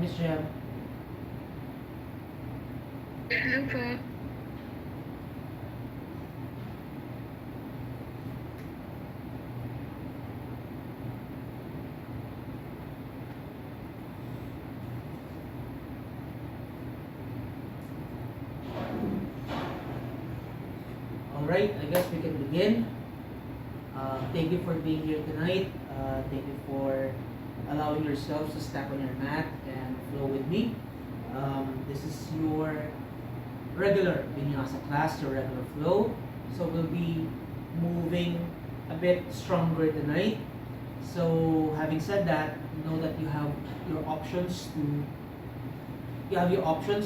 Miss Jem. Hello po. Alright, I guess we can begin. Thank you for being here tonight. Thank you for allowing yourselves to step on your mat and flow with me. This is your regular Vinyasa class, your regular flow. So we'll be moving a bit stronger tonight. So having said that, know that you have your options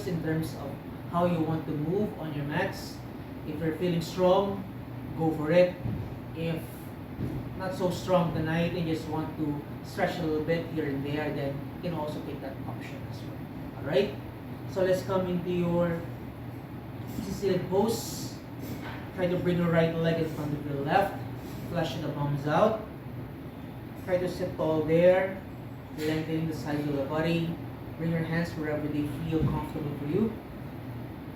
in terms of how you want to move on your mats. If you're feeling strong, go for it. If not so strong tonight and just want to stretch a little bit here and there, then you can also take that option as well. Alright? So let's come into your seated pose. Try to bring your right leg in front of your left. Flush the palms out. Try to sit tall there. Lengthening the sides of the body. Bring your hands wherever they feel comfortable for you.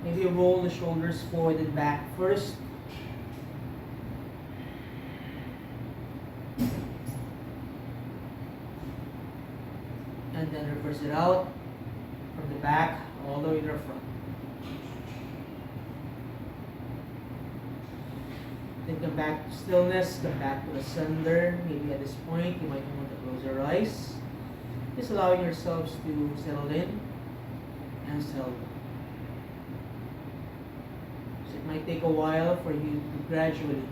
Maybe roll the shoulders forward and back first. And then reverse it out from the back all the way to the front. Then come back to stillness, come back to the center. Maybe at this point you might want to close your eyes. Just allowing yourselves to settle in and settle down. It might take a while for you to gradually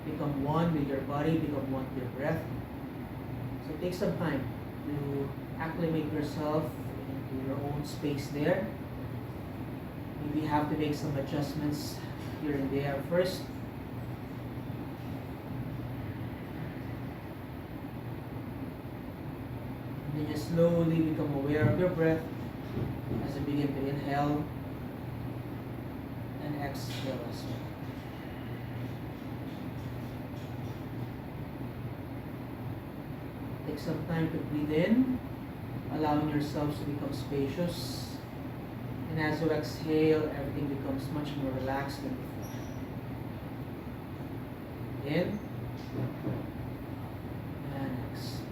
become one with your body, become one with your breath. So take some time to acclimate yourself into your own space there. Maybe you have to make some adjustments here and there first. And then just slowly become aware of your breath as you begin to inhale and exhale as well. Take some time to breathe in, allowing yourselves to become spacious. And as you exhale, everything becomes much more relaxed than before. In and exhale.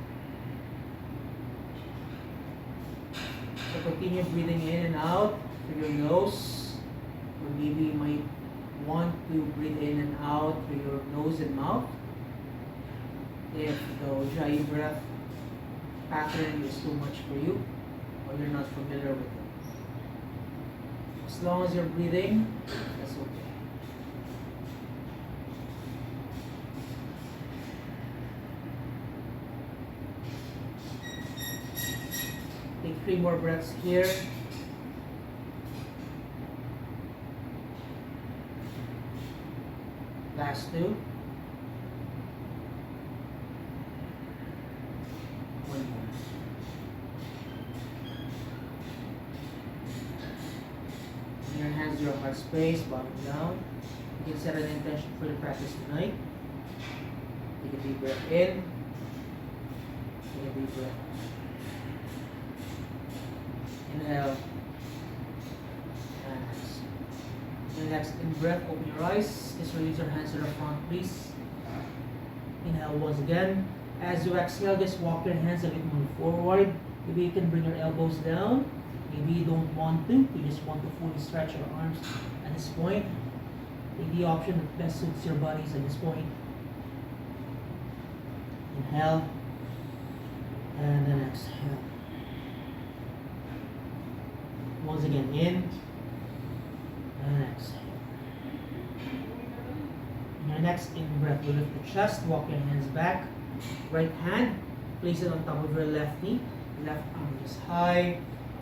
So continue breathing in and out through your nose. Or maybe you might want to breathe in and out through your nose and mouth. If the Ujjayi breath pattern is too much for you, or you're not familiar with it. As long as you're breathing, that's okay. Take 3 more breaths here. Last 2. 1 more. Bring your hands to your heart space, bottom down. You can set an intention for the practice tonight. Take a deep breath in. Take a deep breath out. Inhale. And exhale. Your next in breath, open your eyes. Just release your hands to the front, please. Inhale once again. As you exhale, just walk your hands a bit more forward. Maybe you can bring your elbows down. Maybe you don't want to. You just want to fully stretch your arms at this point. Take the option that best suits your bodies at this point. Inhale. And then exhale. Once again, in. And exhale. In your next in breath, you lift the chest, walk your hands back. Right hand, place it on top of your left knee. Left arm is high.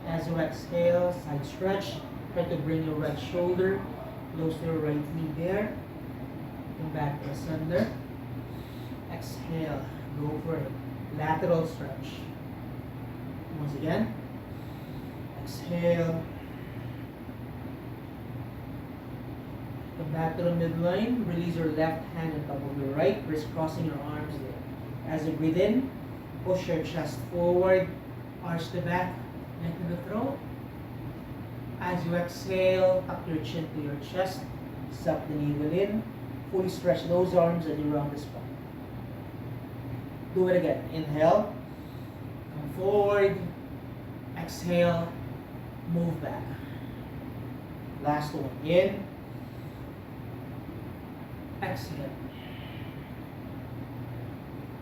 As you exhale, side stretch. Try to bring your right shoulder close to your right knee there. Come back to the center. Exhale, go for it. Lateral stretch. Once again. Exhale. Come back to the midline. Release your left hand on top of your right, crisscrossing your arms there. As you breathe in, push your chest forward, arch the back. Lengthen the throat. As you exhale, tuck your chin to your chest. Suck the navel in. Fully stretch those arms and you round the spine. Do it again. Inhale. Come forward. Exhale. Move back. Last one. In. Exhale.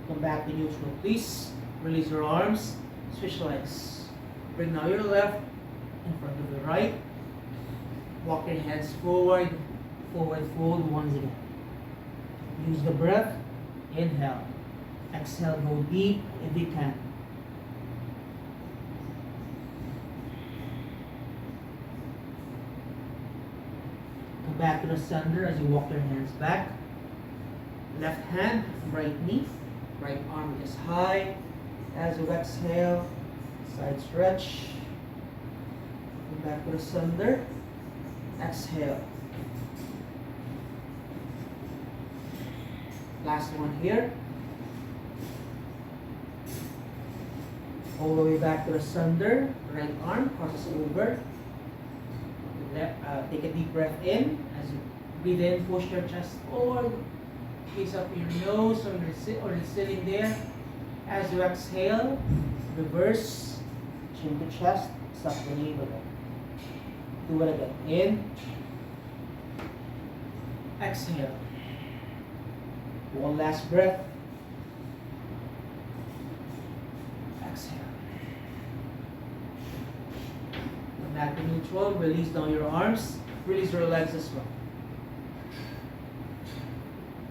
Come back to neutral, please. Release your arms. Switch legs. Bring now your left in front of the right. Walk your hands forward. Forward fold once again. Use the breath. Inhale. Exhale. Go deep if you can. Come back to the center as you walk your hands back. Left hand, right knee. Right arm is high. As you exhale, side stretch. Come back to the center. Exhale. Last one here. All the way back to the center. Right arm crosses over. Take a deep breath in. As you breathe in, push your chest forward. Gaze up your nose or you're sitting there. As you exhale, reverse, chin to chest, suck the navel in. Do it again. In. Exhale. One last breath. Exhale. Come back to neutral. Release down your arms. Release your legs as well.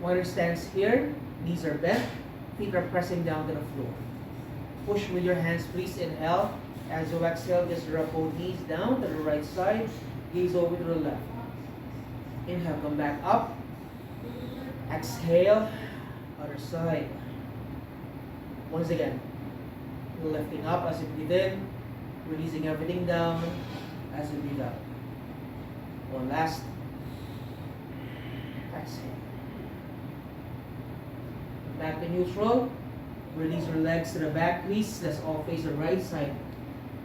Warrior stance here. Knees are bent. Feet are pressing down to the floor. Push with your hands, please. Inhale. As you exhale, just drop both knees down to the right side. Gaze over to the left. Inhale, come back up. Exhale, other side. Once again, lifting up as you breathe in, releasing everything down as you breathe out. One last. Exhale. Back to neutral. Release your legs to the back, please. Let's all face the right side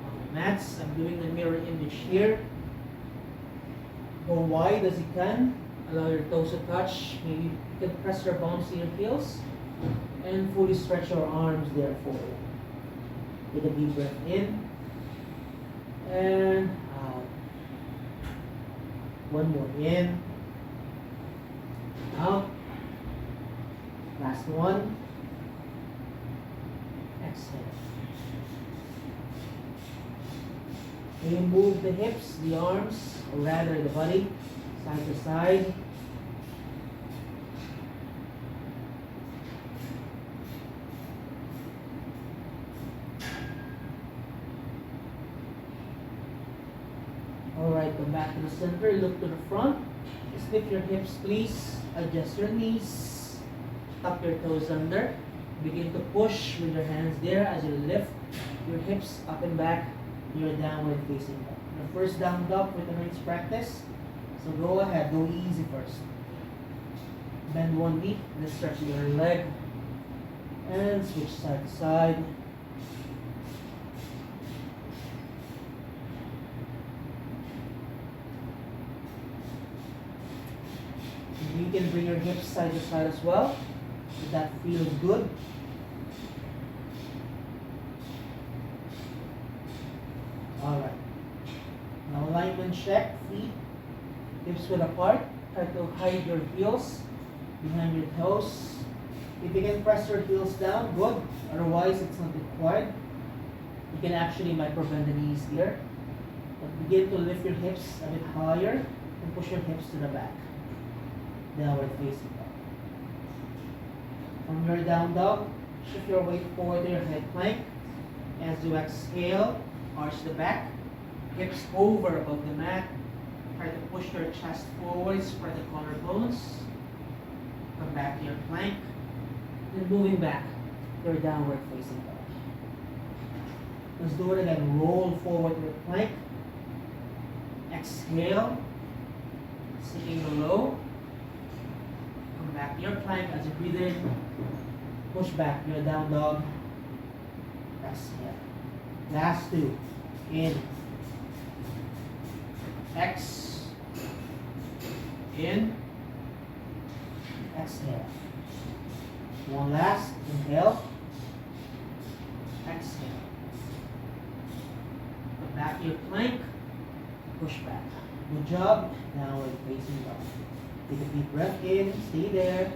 on the mats. I'm doing the mirror image here. Go wide as you can. Allow your toes to touch. Maybe you can press your palms to your heels. And fully stretch your arms there forward. Take a deep breath in. And out. One more. In. Out. Last one. Exhale. You move the hips, the arms, or rather the body, side to side. Alright, come back to the center, look to the front. Just lift your hips, please. Adjust your knees. Tuck your toes under. Begin to push with your hands there as you lift your hips up and back. Your downward facing dog. The first down dog with tonight's practice. So go ahead, go easy first. Bend one knee, then stretch your leg. And switch side to side. You can bring your hips side to side as well. If that feels good. Alright. Now alignment check. Feet, hips width apart. Try to hide your heels behind your toes. If you can press your heels down, good. Otherwise, it's not required. You can actually micro bend the knees here. But begin to lift your hips a bit higher and push your hips to the back. Downward facing dog. From your down dog, shift your weight forward to your head plank. As you exhale, arch the back, hips over above the mat. Try to push your chest forward, spread the collarbones. Come back to your plank. Then moving back, your downward facing dog. Let's do it again. Roll forward to your plank. Exhale, sinking below. Come back to your plank as you breathe in. Push back your down dog. Exhale. Last two. In. X. In. Exhale. One last. Inhale. Exhale. Come back to your plank. Push back. Good job. Downward facing dog. Take a deep breath in. Stay there.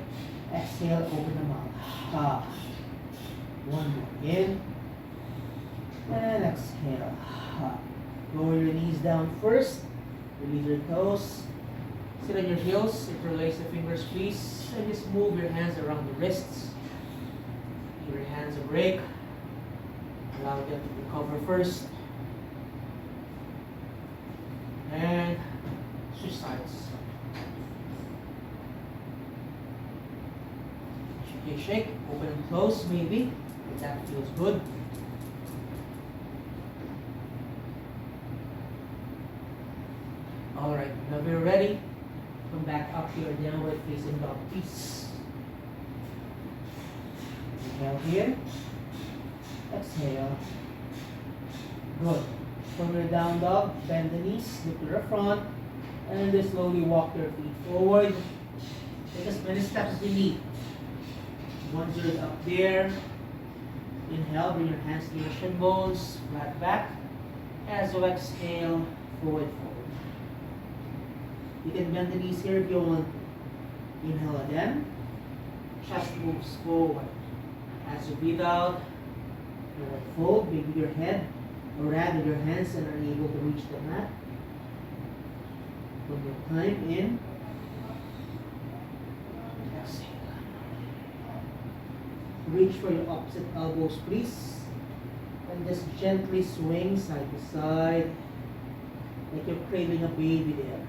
Exhale. Open the mouth. One more. In. And exhale. Lower your knees down first. Release your toes. Sit on your heels. Interlace the fingers, please. And just move your hands around the wrists. Give your hands a break. Allow them to recover first. And switch sides. Okay, shake. Open and close, maybe. If that feels good. Alright, now we're ready. Come back up to your downward facing dog, please. Inhale here. Exhale. Good. From your down dog, bend the knees, look to the front, and then slowly walk your feet forward. Take as many steps as you need. Once you're up there, inhale, bring your hands to your shin bones, flat back. As you exhale, forward. You can bend the knees here if you want. Inhale again. Chest moves forward. As you breathe out, forward fold, maybe your head, or rather your hands are able to reach the mat. One more time, in. Exhale. Reach for your opposite elbows, please. And just gently swing side to side, like you're cradling a baby there.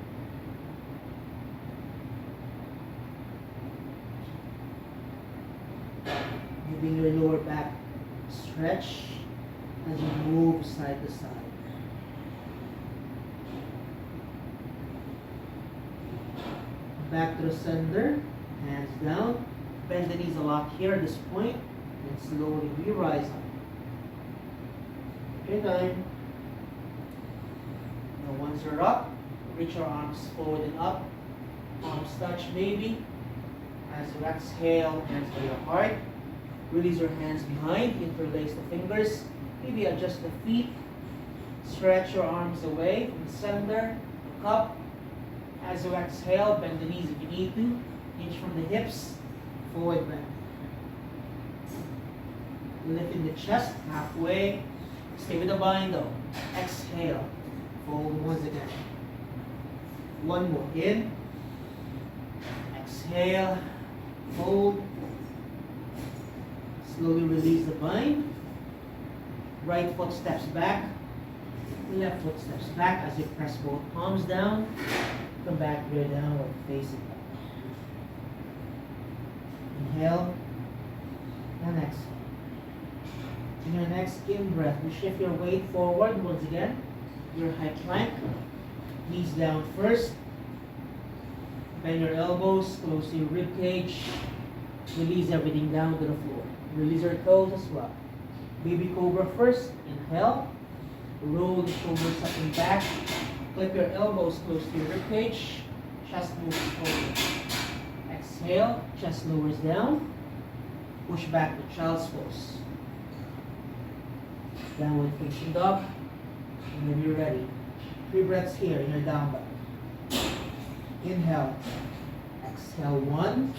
Giving your lower back stretch as you move side to side. Back to the center, hands down. Bend the knees a lot here at this point, and slowly re-rise up. Take your time. Now once you're up, reach your arms forward and up. Arms touch maybe. As you exhale, hands by your heart. Release your hands behind, interlace the fingers, maybe adjust the feet, stretch your arms away from the center, look up. As you exhale, bend the knees if you need to, hinge from the hips, forward bend. Lifting the chest halfway, stay with the bind though. Exhale, fold once again. One more, in, exhale, fold. Slowly release the bind. Right foot steps back. Left foot steps back as you press both palms down. Come back to your downward facing dog. Inhale and exhale. In your next in breath, you shift your weight forward once again. Your high plank. Knees down first. Bend your elbows close to your rib cage. Release everything down to the floor. Release your toes as well. Baby cobra first. Inhale. Roll the shoulders up and back. Clip your elbows close to your ribcage. Chest moves forward. Exhale. Chest lowers down. Push back to child's pose. Downward facing dog. And when you're ready, 3 breaths here in your down dog. Inhale. Exhale 1.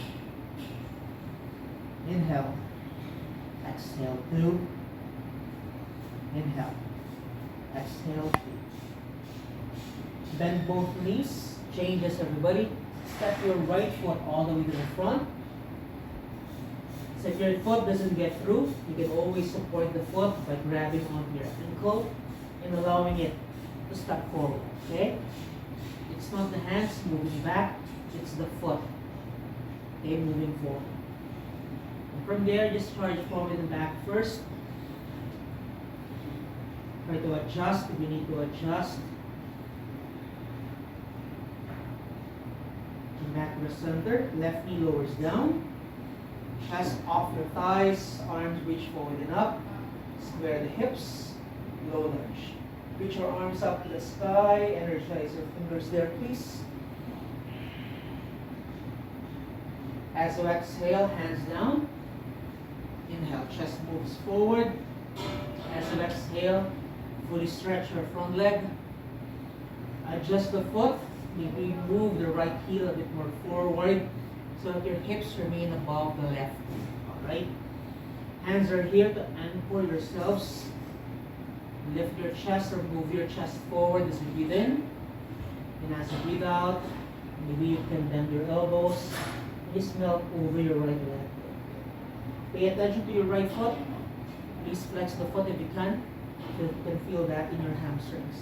Inhale. Exhale 2. Inhale. Exhale 3. Bend both knees. Changes, everybody. Step your right foot all the way to the front. So if your foot doesn't get through, you can always support the foot by grabbing onto your ankle and allowing it to step forward. Okay? It's not the hands moving back, it's the foot. Okay, moving forward. And from there, just charge forward and back first. Try to adjust if you need to adjust. Come back to the center. Left knee lowers down. Chest off your thighs. Arms reach forward and up. Square the hips. Low lunge. Reach your arms up to the sky. Energize your fingers there, please. As you exhale, hands down. Inhale, chest moves forward. As you exhale, fully stretch your front leg. Adjust the foot. Maybe move the right heel a bit more forward so that your hips remain above the left. Alright? Hands are here to anchor yourselves. Lift your chest or move your chest forward as you breathe in. And as you breathe out, maybe you can bend your elbows. Just melt over your right leg. Pay attention to your right foot. Please flex the foot if you can, so you can feel that in your hamstrings.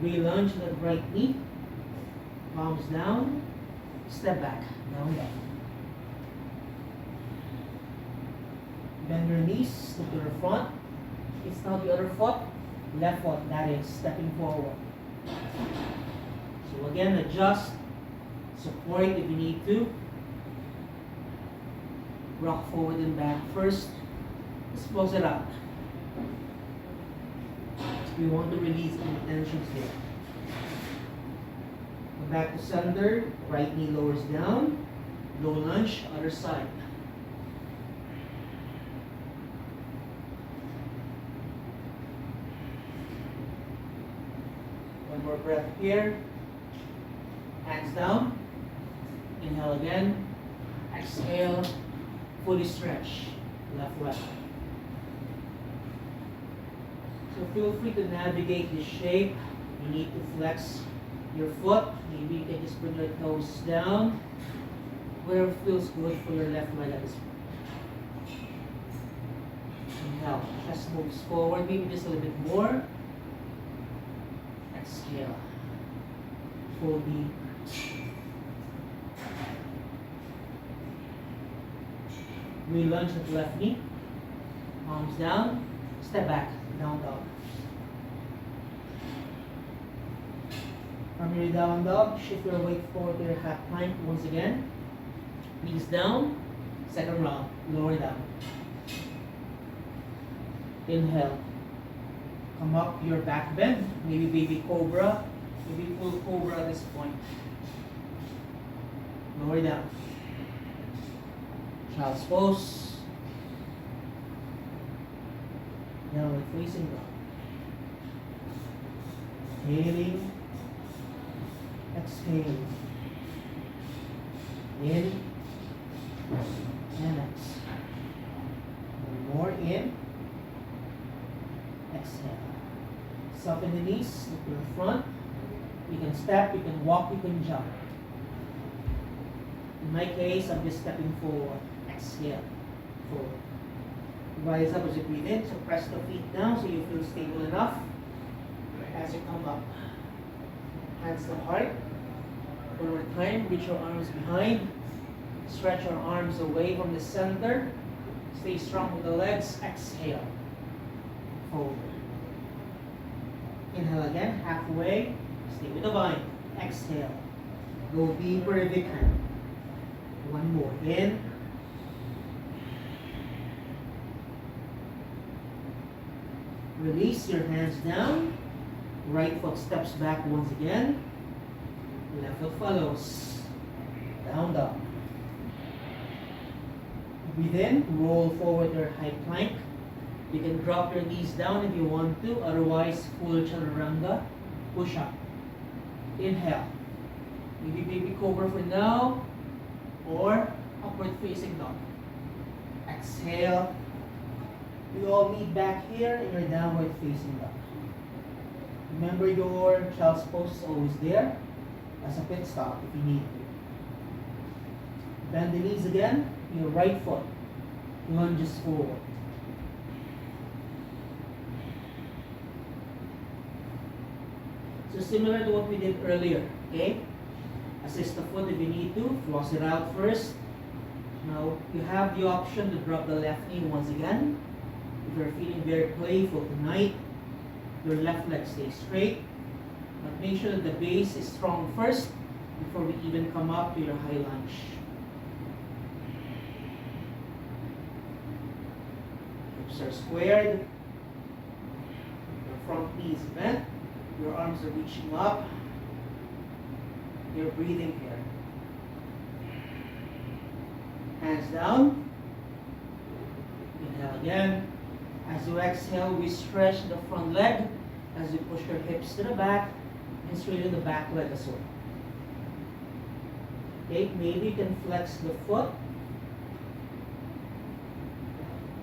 Re-lunge that right knee. Palms down. Step back. Down, down. Bend your knees, look to the front. It's now the other foot. Left foot, that is, stepping forward. So again, adjust. Support if you need to. Rock forward and back first. Just close it out. We want to release any tensions there. Go back to center. Right knee lowers down. Low lunge, other side. One more breath here. Hands down. Inhale again. Exhale. Fully stretch. Left leg. So feel free to navigate this shape. You need to flex your foot. Maybe you can just bring your toes down. Where it feels good for your left leg at this point. Inhale. Chest moves forward. Maybe just a little bit more. Exhale. Full deep. Re-lunge at the left knee. Arms down. Step back. Down dog. From your down dog, shift your weight forward to your half plank once again. Knees down. Second round. Lower down. Inhale. Come up your back bend. Maybe baby cobra. Maybe full cobra at this point. Lower down. Child's pose. Downward facing dog. Inhaling. Exhaling. In. And exhale. One more in. Exhale. Soften the knees. Look to the front. You can step, you can walk, you can jump. In my case, I'm just stepping forward. Exhale. Forward. Rise up as you breathe in. So press the feet down so you feel stable enough. As you come up. Hands to heart. One more time. Reach your arms behind. Stretch your arms away from the center. Stay strong with the legs. Exhale. Forward. Inhale again. Halfway. Stay with the bind. Exhale. Go deeper if you can. One more. In. Release your hands down. Right foot steps back once again. Left foot follows. Down dog. Breathe in. Roll forward your high plank. You can drop your knees down if you want to. Otherwise, full chaturanga. Push up. Inhale. Maybe baby cobra for now. Or upward facing dog. Exhale. We all meet back here in your downward facing dog. Remember your child's pose is always there as a pit stop if you need to. Bend the knees again. Your right foot lunges forward. So similar to what we did earlier, okay? Assist the foot if you need to. Floss it out first. Now, you have the option to drop the left knee once again. If you're feeling very playful tonight, your left leg stays straight. But make sure that the base is strong first before we even come up to your high lunge. Hips are squared. front knee is bent. Your arms are reaching up. You're breathing here. Hands down. Inhale again. As you exhale, we stretch the front leg as you push your hips to the back and straighten the back leg as well. Okay, maybe you can flex the foot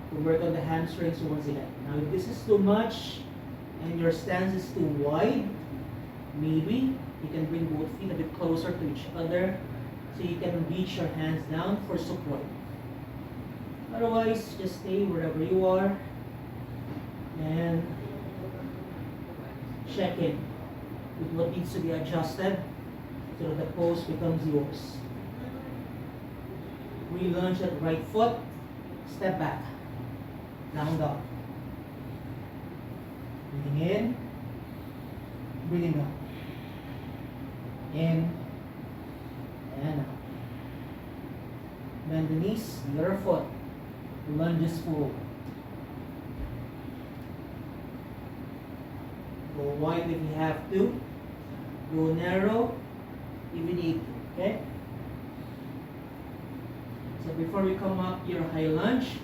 to work on the hamstrings once again. Now, if this is too much and your stance is too wide, maybe you can bring both feet a bit closer to each other so you can reach your hands down for support. Otherwise, just stay wherever you are and check in with what needs to be adjusted so that the pose becomes yours. Re-lunge at right foot, step back, down dog. Breathing in, breathing out. In and out. Bend the knees, the other foot lunges forward. Go wide if you have to. Go narrow if you need to. Okay? So before we come up your high lunge,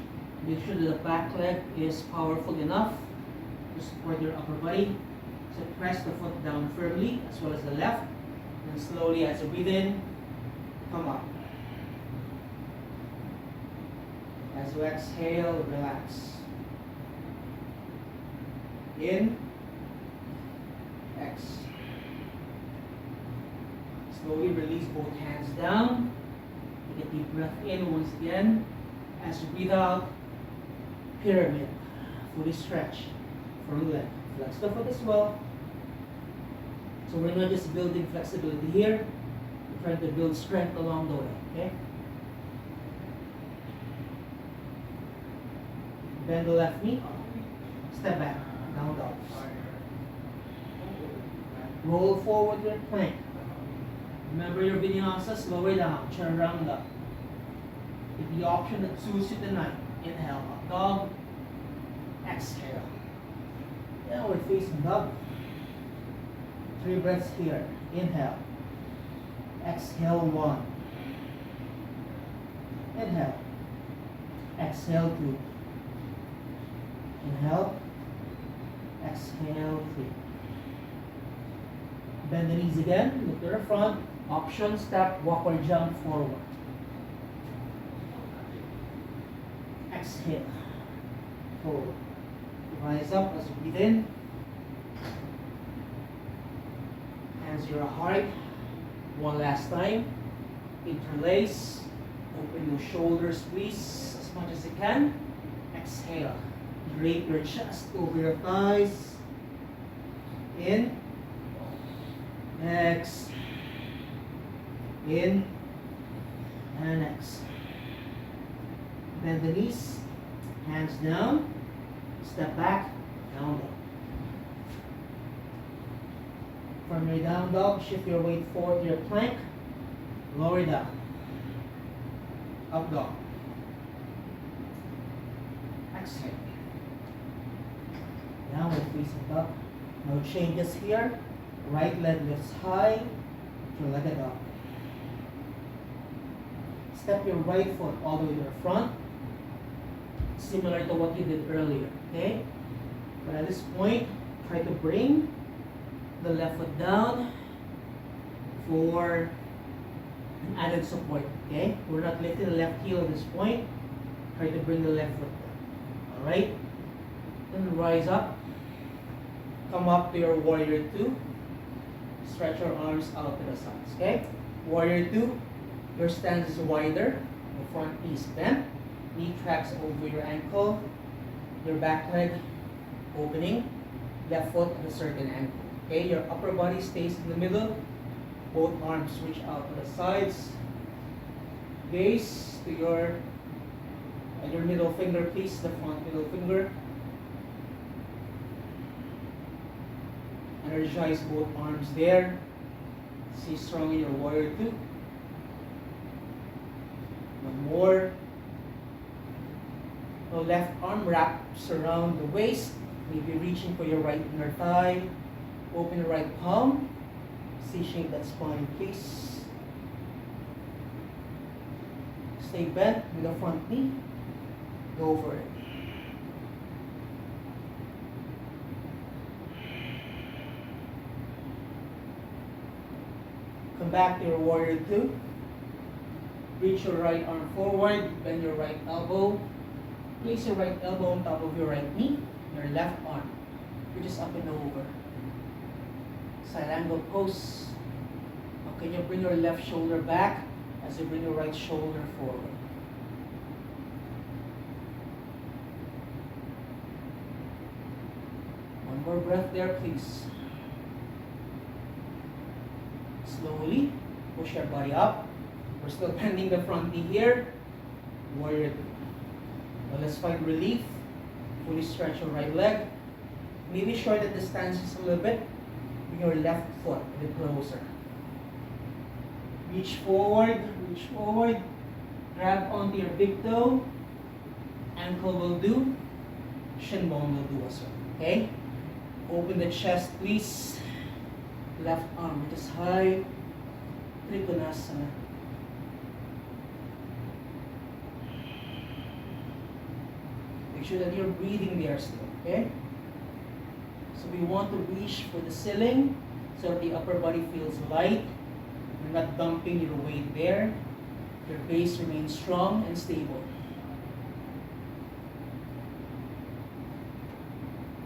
make sure that the back leg is powerful enough to support your upper body. So press the foot down firmly as well as the left. And slowly as you breathe in, come up. As you exhale, relax. In, X. Slowly release both hands down. Take a deep breath in once again. As you breathe out, pyramid. Fully stretch. Front leg. Flex the foot as well. So we're not just building flexibility here, we're trying to build strength along the way, okay? Bend the left knee, step back, down dog. Roll forward with plank. Remember your vinyasa, slow it down, chaturanga. With the option that suits you tonight. Inhale, up dog, exhale. Downward facing dog. 3 breaths here. Inhale. Exhale 1. Inhale. Exhale 2. Inhale. Exhale 3. Bend the knees again. Look to the front. Option step, walk or jump forward. Exhale. Forward. Rise up as you breathe in. Hands your heart. One last time. Interlace. Open your shoulders, please, as much as you can. Exhale. Drape your chest over your thighs. In. X. In. And X. Bend the knees. Hands down. Step back. Down dog. From your down dog, shift your weight forward to your plank. Lower down. Up dog. Exhale. Downward facing dog. No changes here. Right leg lifts high. Your leg dog. Step your right foot all the way to the front. Similar to what you did earlier. Okay? But at this point, try to bring the left foot down for an added support. Okay? We're not lifting the left heel at this point. Try to bring the left foot down. Alright? Then rise up. Come up to your warrior 2. Stretch your arms out to the sides. Okay? Warrior 2. Your stance is wider. The front knee is bent. Knee tracks over your ankle. Your back leg opening. Left foot at a certain angle. Okay, your upper body stays in the middle. Both arms reach out to the sides. Gaze to your middle finger, please, the front middle finger. Energize both arms there. Stay strong in your warrior 2. One more. The left arm wraps around the waist. Maybe reaching for your right inner thigh. Open the right palm. C-shape that spine, please. Stay bent with the front knee. Go for it. Come back to your warrior two. Reach your right arm forward, bend your right elbow. Place your right elbow on top of your right knee, your left arm. You're just up and over. Side angle pose. Now can you bring your left shoulder back as you bring your right shoulder forward? One more breath there, please. Slowly push your body up. We're still bending the front knee here. Warrior two. Now let's find relief. Fully stretch your right leg. Maybe shorten the stance just a little bit. Bring your left foot a bit closer. Reach forward, reach forward. Grab onto your big toe. Ankle will do. Shin bone will do as well. Okay? Open the chest, please. Left arm just high. Trikonasana. Make sure that you're breathing there still, okay? So we want to reach for the ceiling so that the upper body feels light. You're not dumping your weight there. Your base remains strong and stable.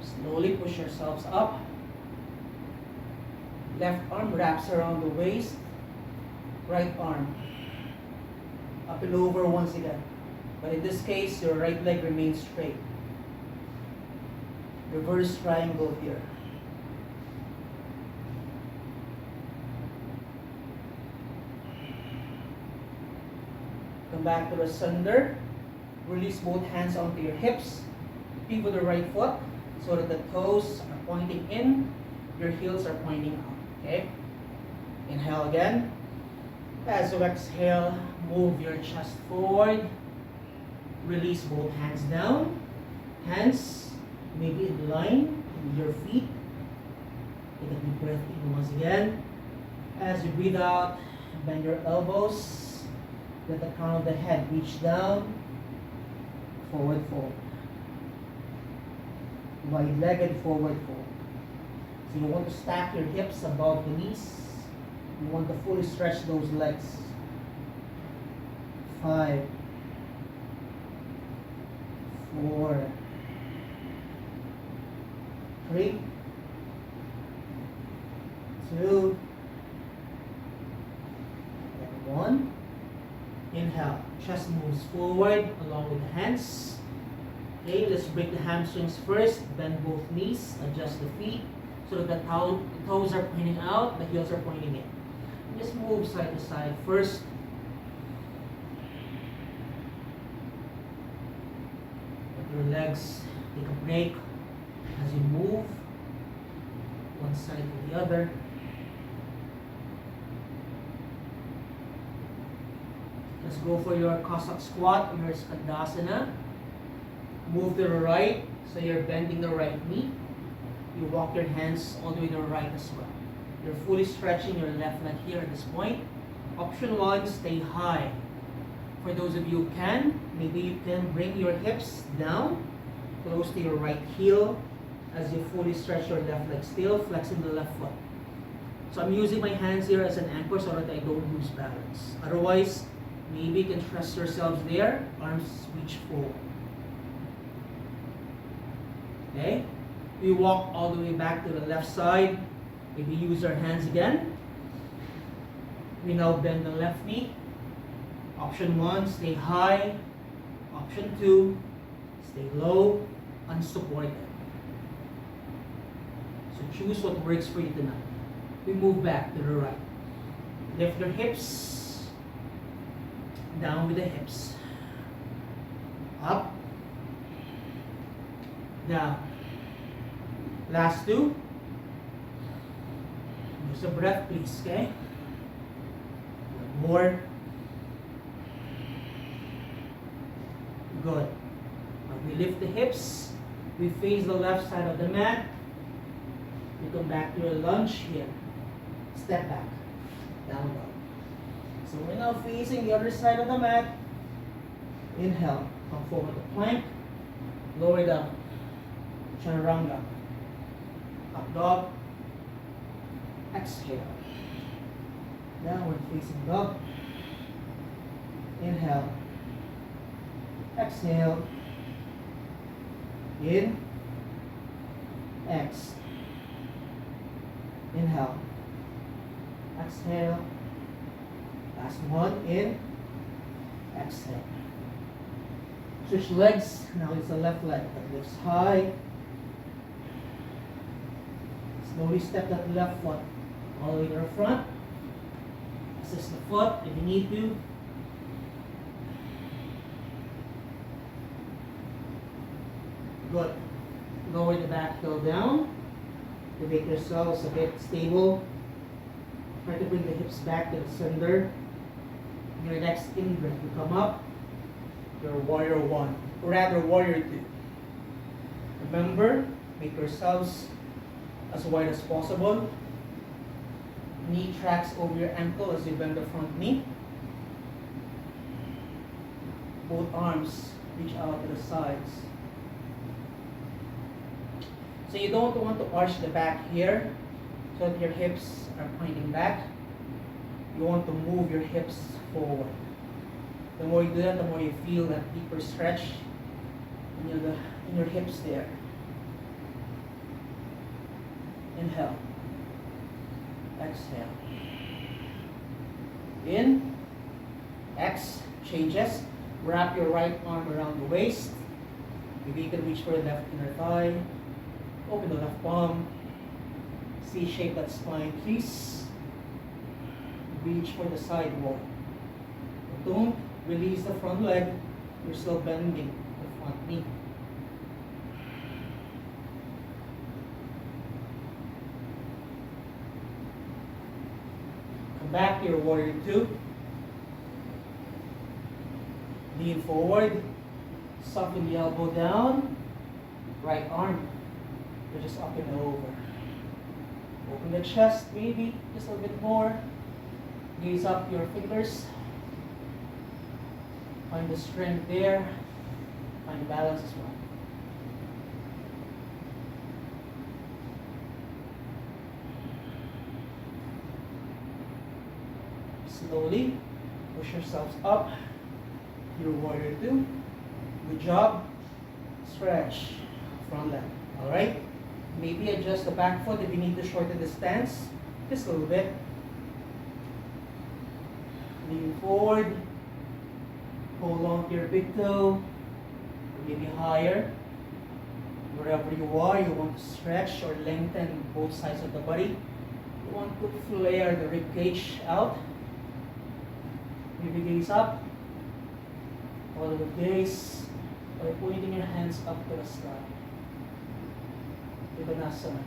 Slowly push yourselves up. Left arm wraps around the waist. Right arm up and over once again. But in this case, your right leg remains straight. Reverse triangle here. Come back to the center. Release both hands onto your hips. Pivot the right foot so that the toes are pointing in, your heels are pointing out. Okay? Inhale again. As you exhale, move your chest forward. Release both hands down. Hands maybe in line with your feet. Take a deep breath in once again. As you breathe out, bend your elbows. Let the crown of the head reach down. Forward fold. Wide-legged forward fold. So you want to stack your hips above the knees. You want to fully stretch those legs. 5, 4, 3, 2, and 1. Inhale. Chest moves forward along with the hands. Okay, let's break the hamstrings first. Bend both knees. Adjust the feet so that the toes are pointing out, the heels are pointing in. Just move side to side first. Let your legs take a break as you move one side to the other. Let's go for your Cossack squat, your Skandasana. Move to the right, so you're bending the right knee. You walk your hands all the way to the right as well. You're fully stretching your left leg here at this point. Option 1, stay high. For those of you who can, maybe you can bring your hips down, close to your right heel, as you fully stretch your left leg still, flexing the left foot. So I'm using my hands here as an anchor so that I don't lose balance. Otherwise, maybe you can trust yourselves there, arms reach forward. Okay? We walk all the way back to the left side. Maybe use our hands again. We now bend the left knee. Option 1, stay high. Option 2, stay low, unsupported. So choose what works for you tonight. We move back to the right. Lift your hips. Down with the hips. Up. Down. Last 2. Use a breath, please, okay? One more. Good. Now we lift the hips. We face the left side of the mat. We come back to your lunge here. Step back. Down dog. So we're now facing the other side of the mat. Inhale. Come forward to plank. Lower down. Chaturanga. Up dog. Exhale. Downward facing dog. Inhale. Exhale. In. X. Inhale. Exhale. Last one. In. Exhale. Switch legs. Now it's the left leg that lifts high. Slowly step that left foot all the way to the front. Assist the foot if you need to. Good. Lower the back heel down to make yourselves a bit stable. Try to bring the hips back to the center. In your next in-breath, you come up. Your warrior one, or rather warrior two. Remember, make yourselves as wide as possible. Knee tracks over your ankle as you bend the front knee. Both arms reach out to the sides. So you don't want to arch the back here so that your hips are pointing back. You want to move your hips forward. The more you do that, the more you feel that deeper stretch in your hips there. Inhale. Exhale. In. X. Changes. Wrap your right arm around the waist. Maybe you can reach for the left inner thigh. Open the left palm. C-shape that spine, please. Reach for the side wall. Don't release the front leg. You're still bending the front knee. Come back to your warrior two. Lean forward. Soften the elbow down. Right arm. You're just up and over. Open the chest, maybe just a little bit more. Gaze up your fingers. Find the strength there. Find balance as well. Slowly push yourselves up. Your warrior two. Good job. Stretch. Front leg. Alright? Maybe adjust the back foot if you need to shorten the stance. Just a little bit. Lean forward. Hold on to your big toe. Or maybe higher. Wherever you are, you want to stretch or lengthen both sides of the body. You want to flare the rib cage out. Maybe gaze up. Follow the gaze by pointing your hands up to the sky. Uttanasana.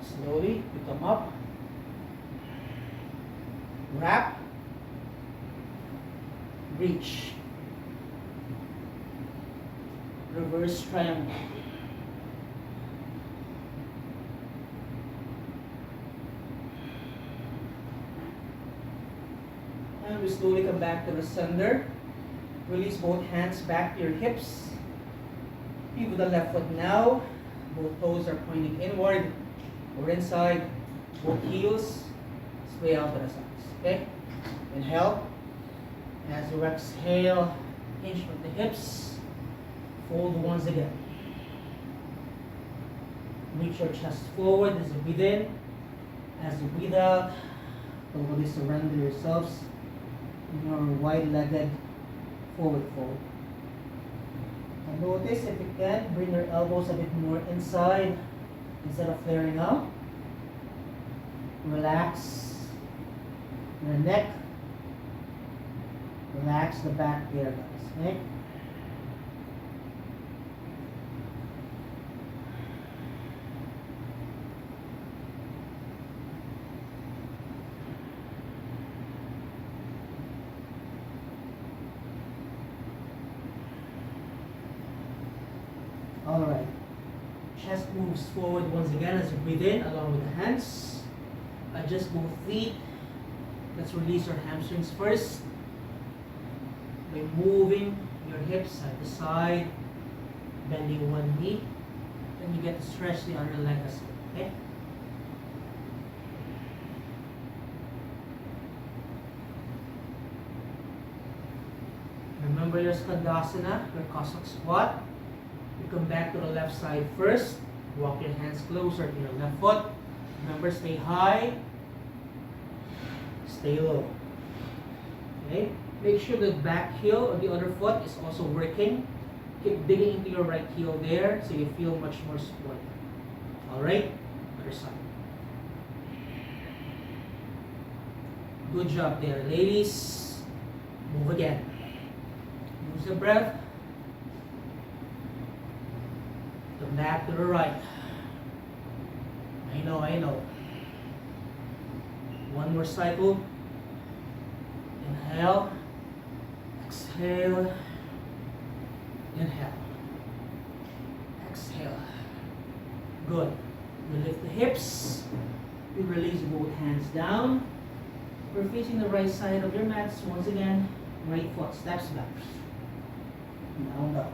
Slowly, you come up. Wrap. Reach. Reverse triangle. And we slowly come back to the center. Release both hands back to your hips. Pivot the left foot now. Both toes are pointing inward or inside. Both heels sway out to the sides. Okay? Inhale. As you exhale, hinge from the hips. Fold once again. Reach your chest forward as you breathe in. As you breathe out, totally surrender yourselves in your wide-legged forward fold. And notice if you can, bring your elbows a bit more inside instead of flaring out. Relax your neck. Relax the back there, guys. Okay? Alright. Chest moves forward once again as you breathe in along with the hands. Adjust both feet. Let's release our hamstrings first by moving your hips side to side, bending one knee, and you get to stretch the other leg as well. Okay? Remember your Skandasana, your Cossack squat. You come back to the left side first. Walk your hands closer to your left foot. Remember, stay high, stay low. Okay? Make sure the back heel of the other foot is also working. Keep digging into your right heel there so you feel much more support. Alright? Other side. Good job there, ladies. Move again. Use the breath. Come back to the right. I know. One more cycle. Inhale. Exhale. Inhale. Exhale. Good. You lift the hips. You release both hands down. We're facing the right side of your mats. Once again, right foot steps back. Down, down.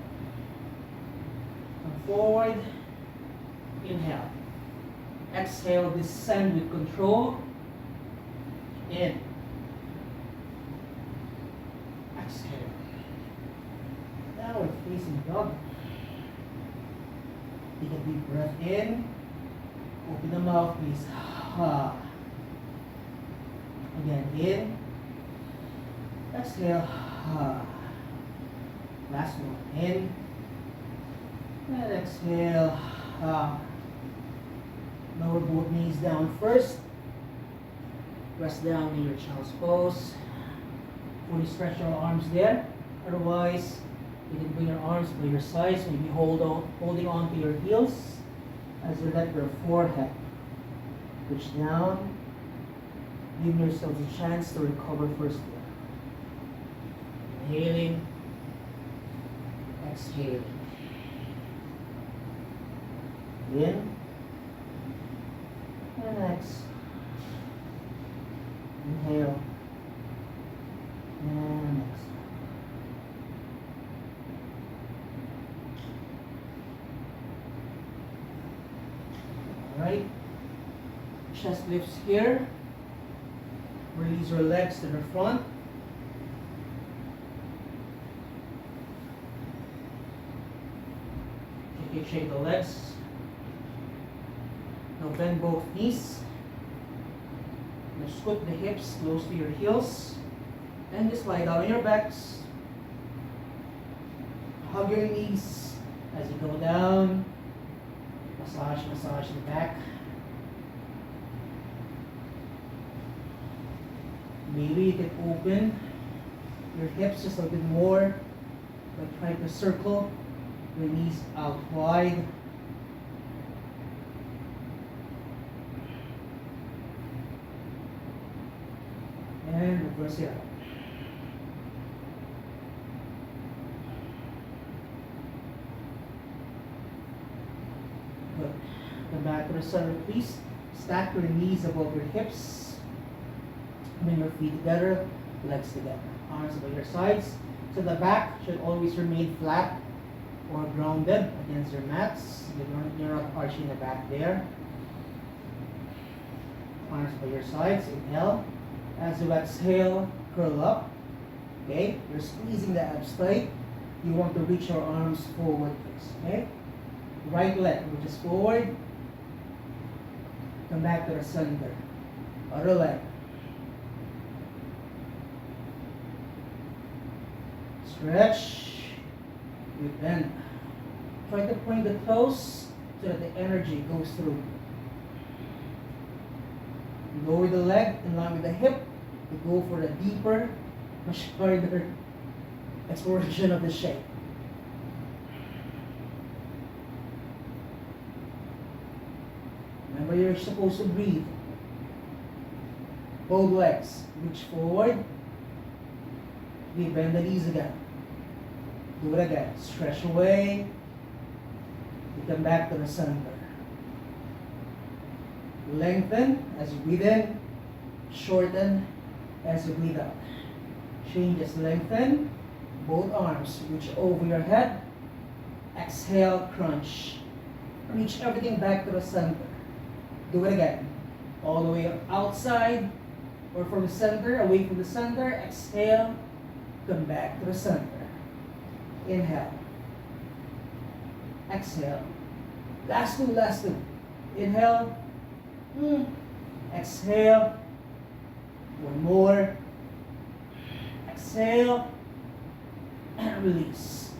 Come forward. Inhale. Exhale, descend with control. In. Exhale. Now we're facing dog. Take a deep breath in. Open the mouth, please. Again, in. Exhale. Last one. In. And exhale. Lower both knees down first. Rest down in your child's pose. Fully stretch your arms there. Otherwise, you can bring your arms by your sides. Maybe holding on to your heels as you let your forehead push down. Give yourself a chance to recover first there. Inhaling. Exhaling. In. And exhale. Inhale. And exhale. Alright. Chest lifts here. Release your legs to the front. Shake the legs. Now bend both knees. Now scoot the hips close to your heels. And just lie down on your backs. Hug your knees as you go down. Massage the back. Maybe you can open your hips just a little bit more by trying to circle your knees out wide. And reverse it out. Good. Come back to the center, please. Stack your knees above your hips. Bring your feet together, legs together. Arms by your sides. So the back should always remain flat or grounded against your mats. You're not arching the back there. Arms by your sides. Inhale. As you exhale, curl up. Okay? You're squeezing the abs tight. You want to reach your arms forward, please. Okay? Right leg reaches forward. Come back to the center. Other leg. Stretch. You bend. Try to point the toes so that the energy goes through. Lower the leg in line with the hip. You go for a deeper, much further exploration of the shape. Remember, you're supposed to breathe. Both legs reach forward. We bend the knees again. Do it again. Stretch away. You come back to the center. Lengthen as you breathe in. Shorten as you breathe out. Changes lengthen. Both arms reach over your head. Exhale, crunch. Reach everything back to the center. Do it again. All the way outside or from the center, away from the center. Exhale, come back to the center. Inhale. Exhale. Last two, last two. Inhale. Exhale. One more. Exhale. And release.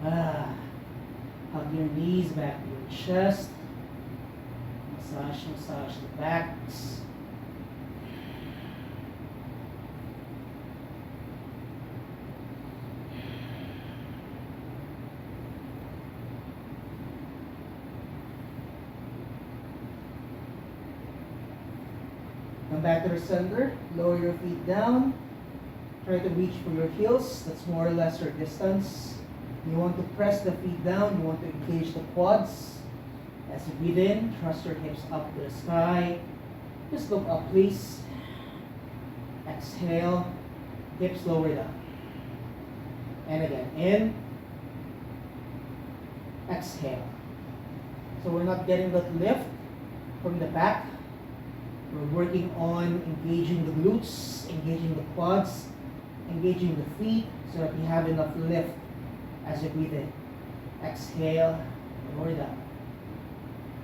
Hug your knees back to your chest. Massage the backs. Come back to the center. Lower your feet down. Try to reach for your heels. That's more or less your distance. You want to press the feet down. You want to engage the quads. As you breathe in, thrust your hips up to the sky. Just look up, please. Exhale. Hips lower down. And again, in. Exhale. So we're not getting that lift from the back. We're working on engaging the glutes, engaging the quads, engaging the feet so that you have enough lift as you breathe in. Exhale, lower down.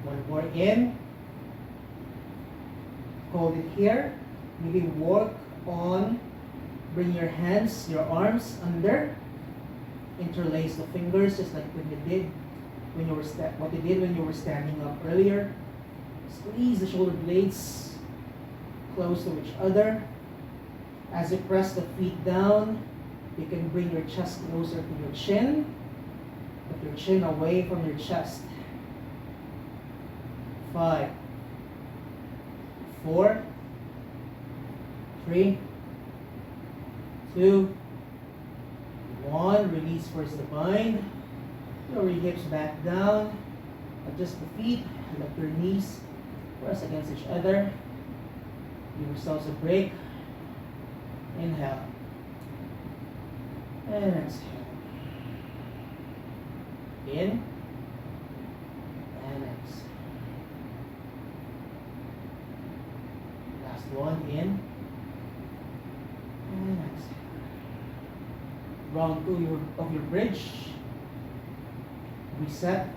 One more in. Hold it here. Maybe work on bring your hands, your arms under. Interlace the fingers just like when you did when you were what you did when you were standing up earlier. Squeeze the shoulder blades close to each other. As you press the feet down, you can bring your chest closer to your chin. Put your chin away from your chest. 5, 4, 3, 2, 1. Release first the bind. Lower your hips back down. Adjust the feet. Let your knees press against each other. Give yourselves a break. Inhale. And exhale. In. And exhale. Last one. In. And exhale. Round 2 of your bridge. Reset.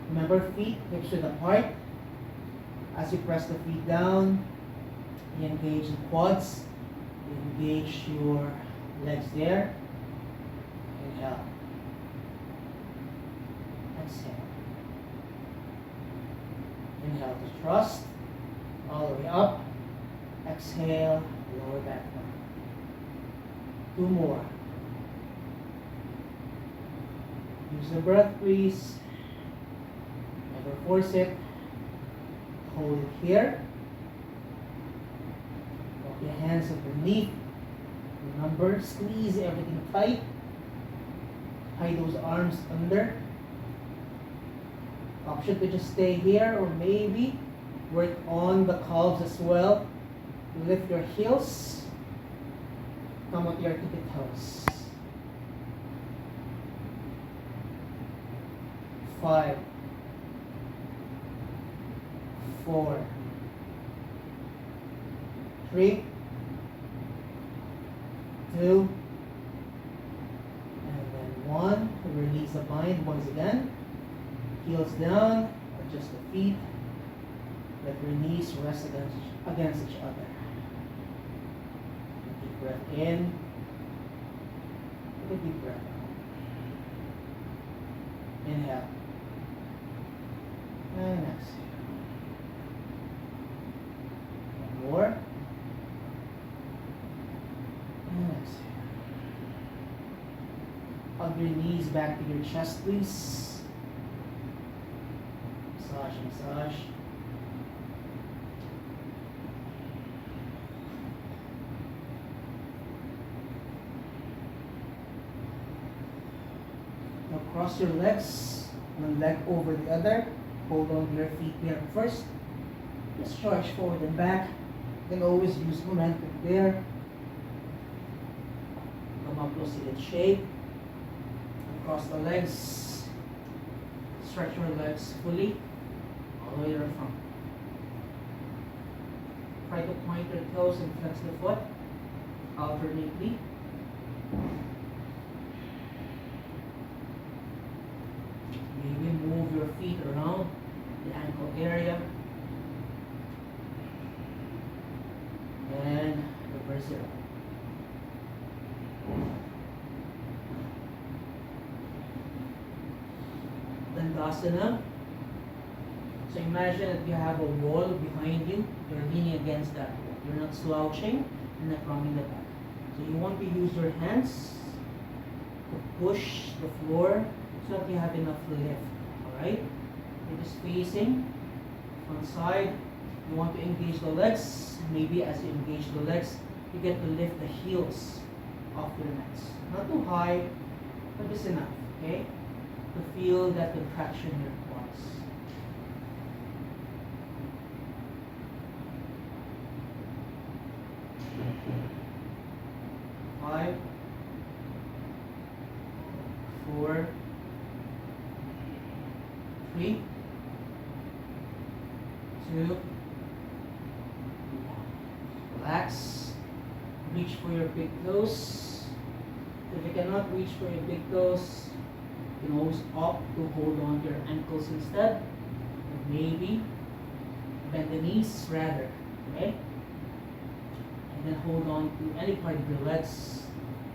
Remember, feet hips width apart. As you press the feet down, you engage the quads. You engage your legs there. Inhale. Exhale. Inhale to thrust. All the way up. Exhale. Lower back down. 2 more. Use the breath, please. Never force it. Hold it here. Walk your hands underneath. Remember, squeeze everything tight. Tie those arms under. Option to just stay here or maybe work on the calves as well. Lift your heels. Come with your tippy toes. 5, 4, 3, 2, and then 1. Release the bind once again. Heels down. Adjust the feet. Let your knees rest against each other. Deep breath in. Take a deep breath out. Inhale. And exhale. One more. And exhale. Hug your knees back to your chest, please. Massage, massage. Now cross your legs one leg over the other. Hold on to your feet here first. Just stretch forward and back. You can always use momentum there. Come up to a seated shape. Across the legs. Stretch your legs fully all the way to the front. Try to point your toes and flex the foot alternately. Maybe move your feet around the ankle area. And reverse it. Dandasana. So imagine that you have a wall behind you. You're leaning against that wall. You're not slouching and not wronging the back. So you want to use your hands to push the floor so that you have enough lift. Alright? You're just facing one side. You want to engage the legs. Maybe as you engage the legs, you get to lift the heels off your mats. Not too high, but just enough. Okay? To feel that contraction in your quads. Five, 4, 3, 2, relax. Reach for your big toes. If you cannot reach for your big toes, you can always opt to hold on to your ankles instead. Or maybe bend the knees rather. Okay? And then hold on to any part of your legs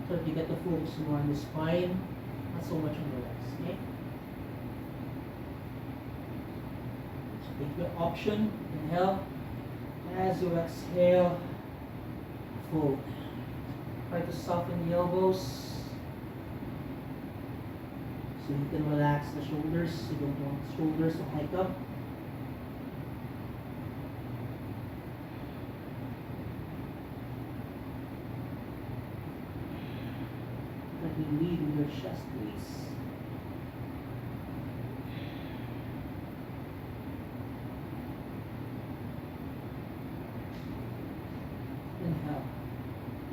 so that you get to focus more on the spine, not so much on the legs. Okay? So take your option. Inhale. As you exhale, fold. Try to soften the elbows so you can relax the shoulders. You don't want the shoulders to hike up. Let me lead with your chest, please. Inhale.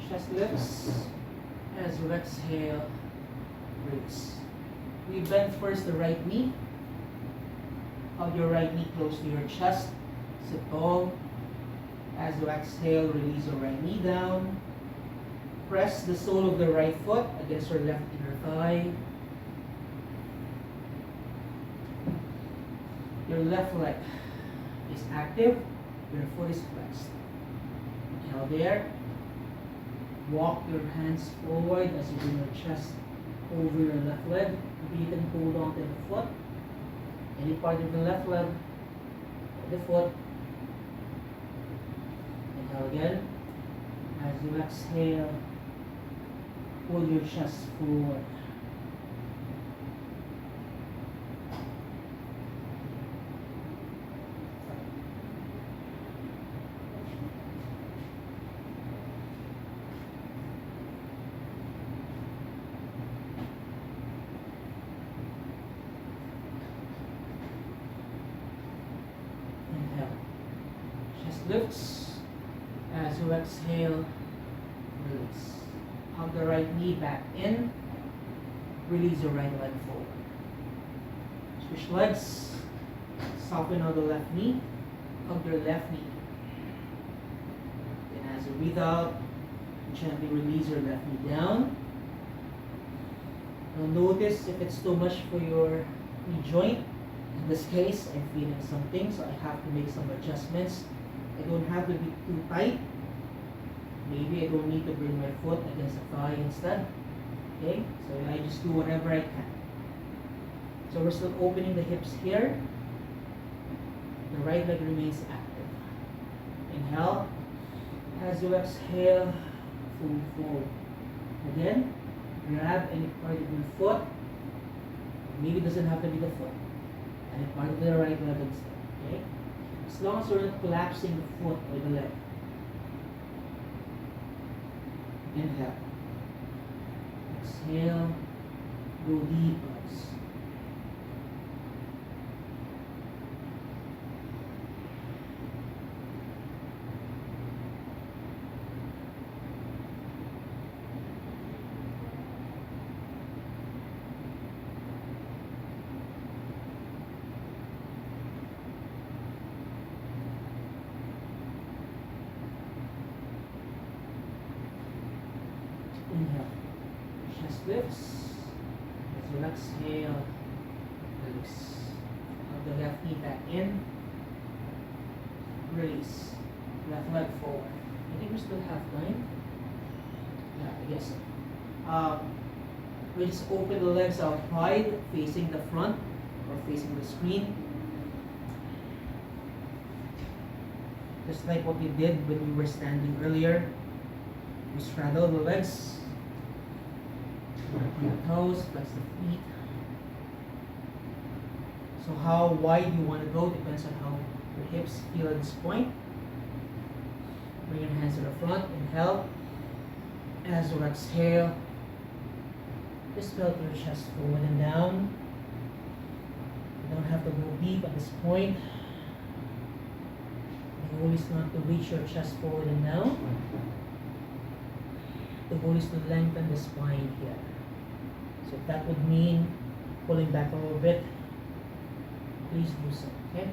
Chest lifts. As you exhale, release. We bend first the right knee. Hug your right knee close to your chest. Sit tall. As you exhale, release your right knee down. Press the sole of the right foot against your left inner thigh. Your left leg is active. Your foot is flexed. Inhale there. Walk your hands forward as you bring your chest over your left leg. Maybe you can hold on to the foot. Any part of the left leg or the foot. Inhale again. As you exhale, pull your chest forward. Lifts. As you exhale, release. Hug the right knee back in. Release your right leg forward. Switch legs. Soften on the left knee. Hug your left knee. Then as you breathe out, gently release your left knee down. Now notice if it's too much for your knee joint. In this case, I'm feeling something, so I have to make some adjustments. I don't have to be too tight. Maybe I don't need to bring my foot against the thigh instead. Okay? So I just do whatever I can. So we're still opening the hips here. The right leg remains active. Inhale. As you exhale, fold forward. Again, grab any part of your foot. Maybe it doesn't have to be the foot. And part of the right leg instead. Okay? As long as you're not collapsing the foot or the leg. Inhale. Exhale. Go deep. chest lifts. As you exhale, release. Of the left knee back in. Release. Left leg forward. I think we still have time. Yeah, I guess so. We just open the legs out wide, facing the front or facing the screen. Just like what we did when we were standing earlier. We straddle the legs. Point the toes, flex the feet. So how wide you want to go depends on how your hips feel at this point. Bring your hands to the front, inhale. As you exhale, just tilt your chest forward and down. You don't have to go deep at this point. The goal is not to reach your chest forward and down. The goal is to lengthen the spine here. So if that would mean pulling back a little bit, please do so, okay?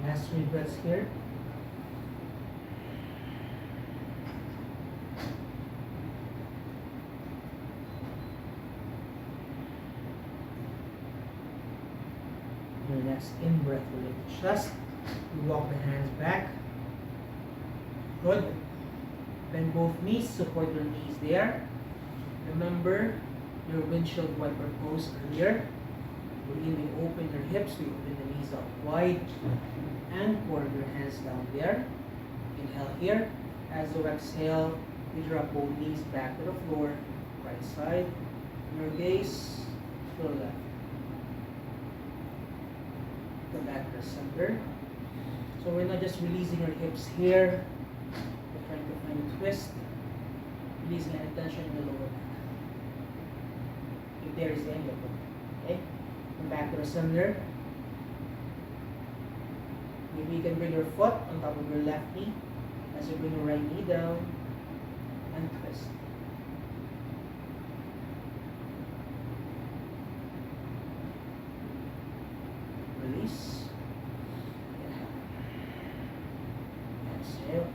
Last 3 breaths here. Your next in-breath will lift the chest. You walk the hands back. Good. Bend both knees, support your knees there. Remember your windshield wiper pose earlier. You open your hips, we open the knees out wide. And pour your hands down there. Inhale here. As you exhale, you drop both knees back to the floor. Right side. Your gaze to the left. Come back to the center. So we're not just releasing our hips here. We're trying to find a twist. Releasing any tension in the lower back. If there is any of it. Okay? Come back to the center. Maybe you can bring your foot on top of your left knee as you bring your right knee down and twist. Release. Inhale. Exhale.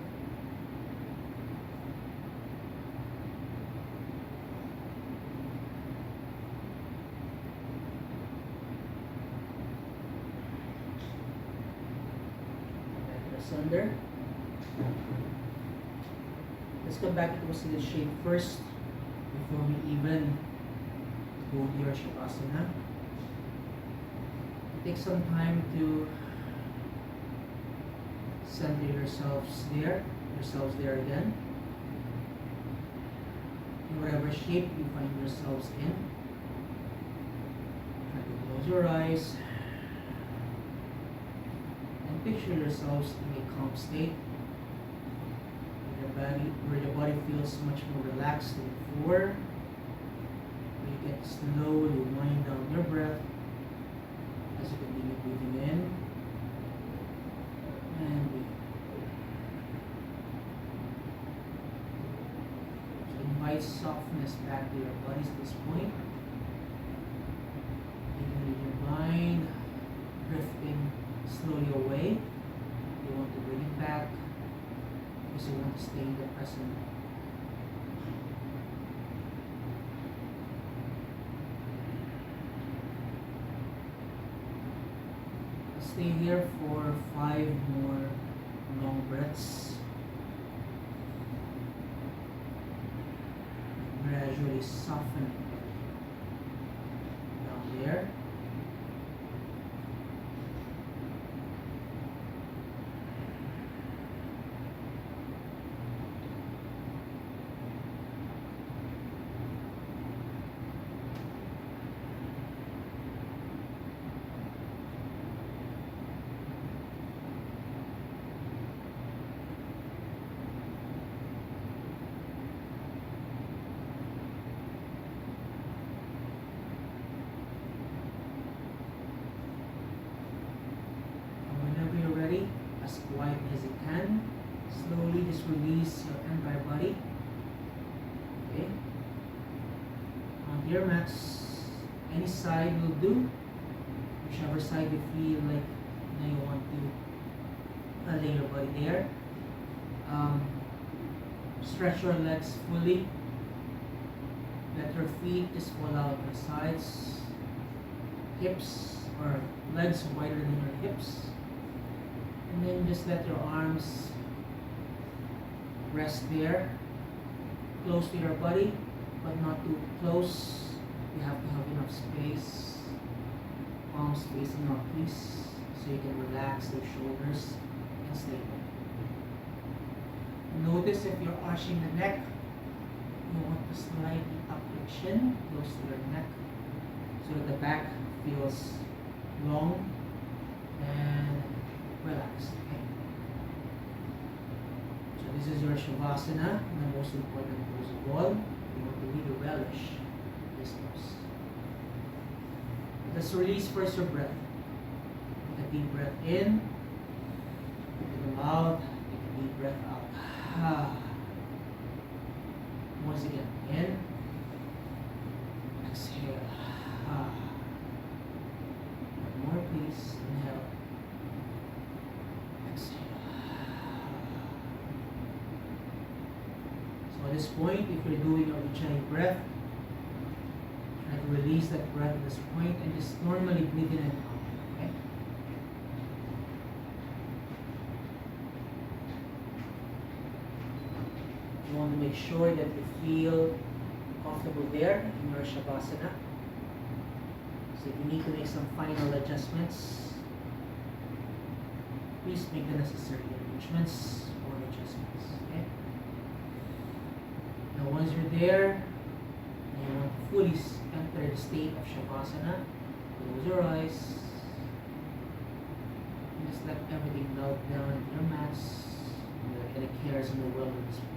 Under. Let's come back to the shape first before we even go to your Shavasana. Take some time to center yourselves there again. In whatever shape you find yourselves in. Try to close your eyes. Picture yourselves in a calm state, where your body feels much more relaxed than before. You get slowly wind down your breath as you continue breathing in and breathing. So invite softness back to your bodies at this point. Even your mind drifting slowly away. You want to bring it back because you want to stay in the present. Stay here for 5 more long breaths. Gradually soften down there. just release your entire body. Okay. On your mats, any side will do. Whichever side you feel like you want to lay your body there. Stretch your legs fully. Let your feet just fall out to the sides. Hips or legs wider than your hips. And then just let your arms rest there, close to your body, but not too close. You have to have enough space, palms facing up, please, so you can relax your shoulders and stay there. Notice if you're arching the neck, you want to slightly tuck your chin close to your neck so that the back feels long and relaxed. Okay. So this is your Shavasana, the most important pose of all. You want to really relish this pose. Let's release first your breath. Take a deep breath in, with the mouth, take a deep breath out. Once again, in, exhale. One more, please. Inhale, exhale. So at this point, if you're doing a Ujjayi breath, try to release that breath at this point and just normally breathe in and out. Okay? You want to make sure that you feel comfortable there in your Shavasana. So if you need to make some final adjustments, please make the necessary arrangements or adjustments. Okay? Now once you're there, you want to fully enter the state of Shavasana. Close your eyes. And just let everything melt down in your mats. Without any cares in the world at this point.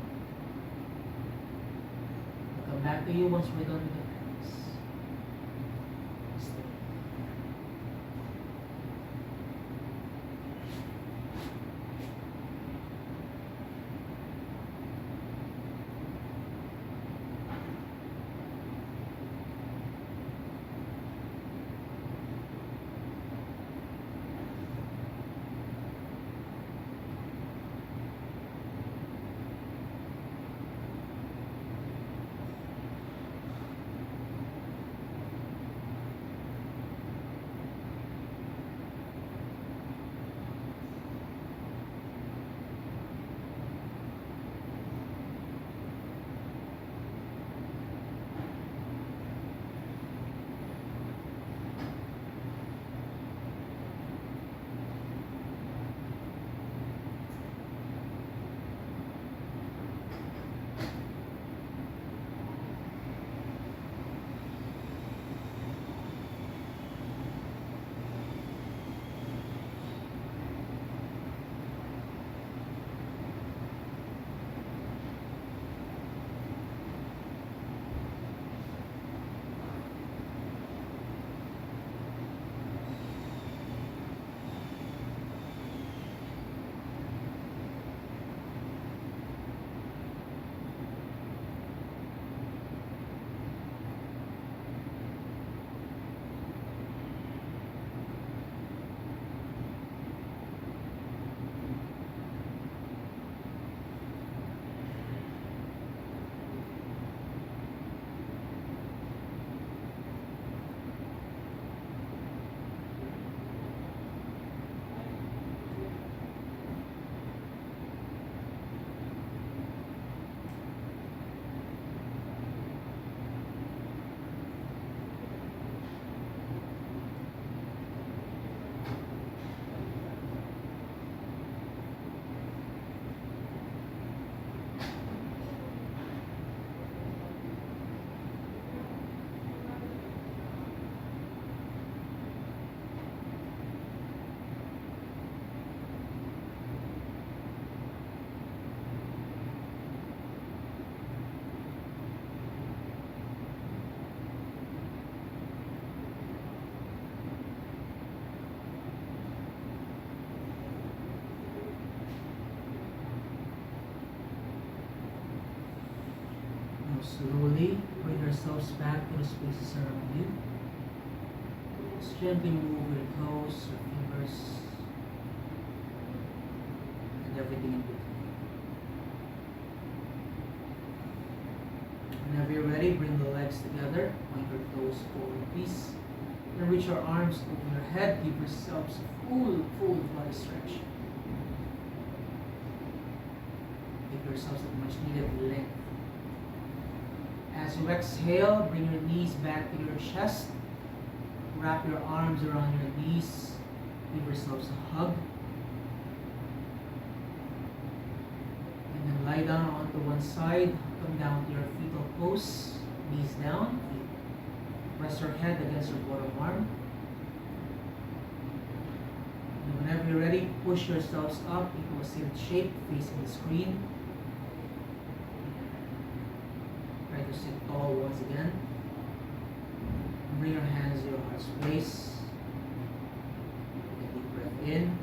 I'll come back to you once we're done with the practice. Stay. Slowly bring yourselves back to the spaces around you. Just gently move your toes, your fingers, and everything in between. Whenever you're ready, bring the legs together, point your toes forward, please. And reach your arms over your head, give yourselves a full body stretch. Give yourselves that much needed length. As you exhale, bring your knees back to your chest. Wrap your arms around your knees. Give yourselves a hug. And then lie down onto one side. Come down to your fetal pose. Knees down. Rest your head against your bottom arm. And whenever you're ready, push yourselves up into a seated shape facing the screen. Try to sit tall once again. Bring your hands to your heart's space. Take a deep breath in.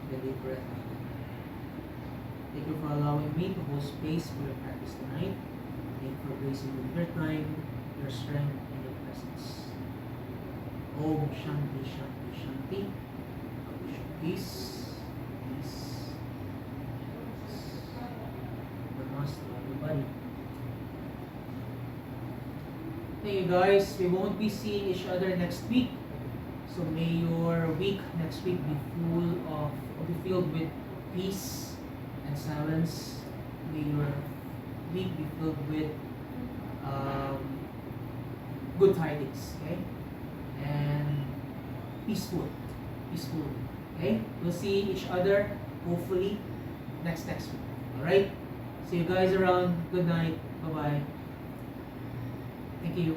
Take a deep breath out. Thank you for allowing me to hold space for your practice tonight. Thank you for gracing with your time, your strength, and your presence. Om Shanti Shanti Shanti. I wish you peace, peace, peace. Namaste, everybody. Thank you guys. We won't be seeing each other next week. So may your week next week be be filled with peace and silence. May your week be filled with good tidings, okay? And peaceful. Okay? We'll see each other hopefully next week. Alright? See you guys around. Good night. Bye-bye. Thank you.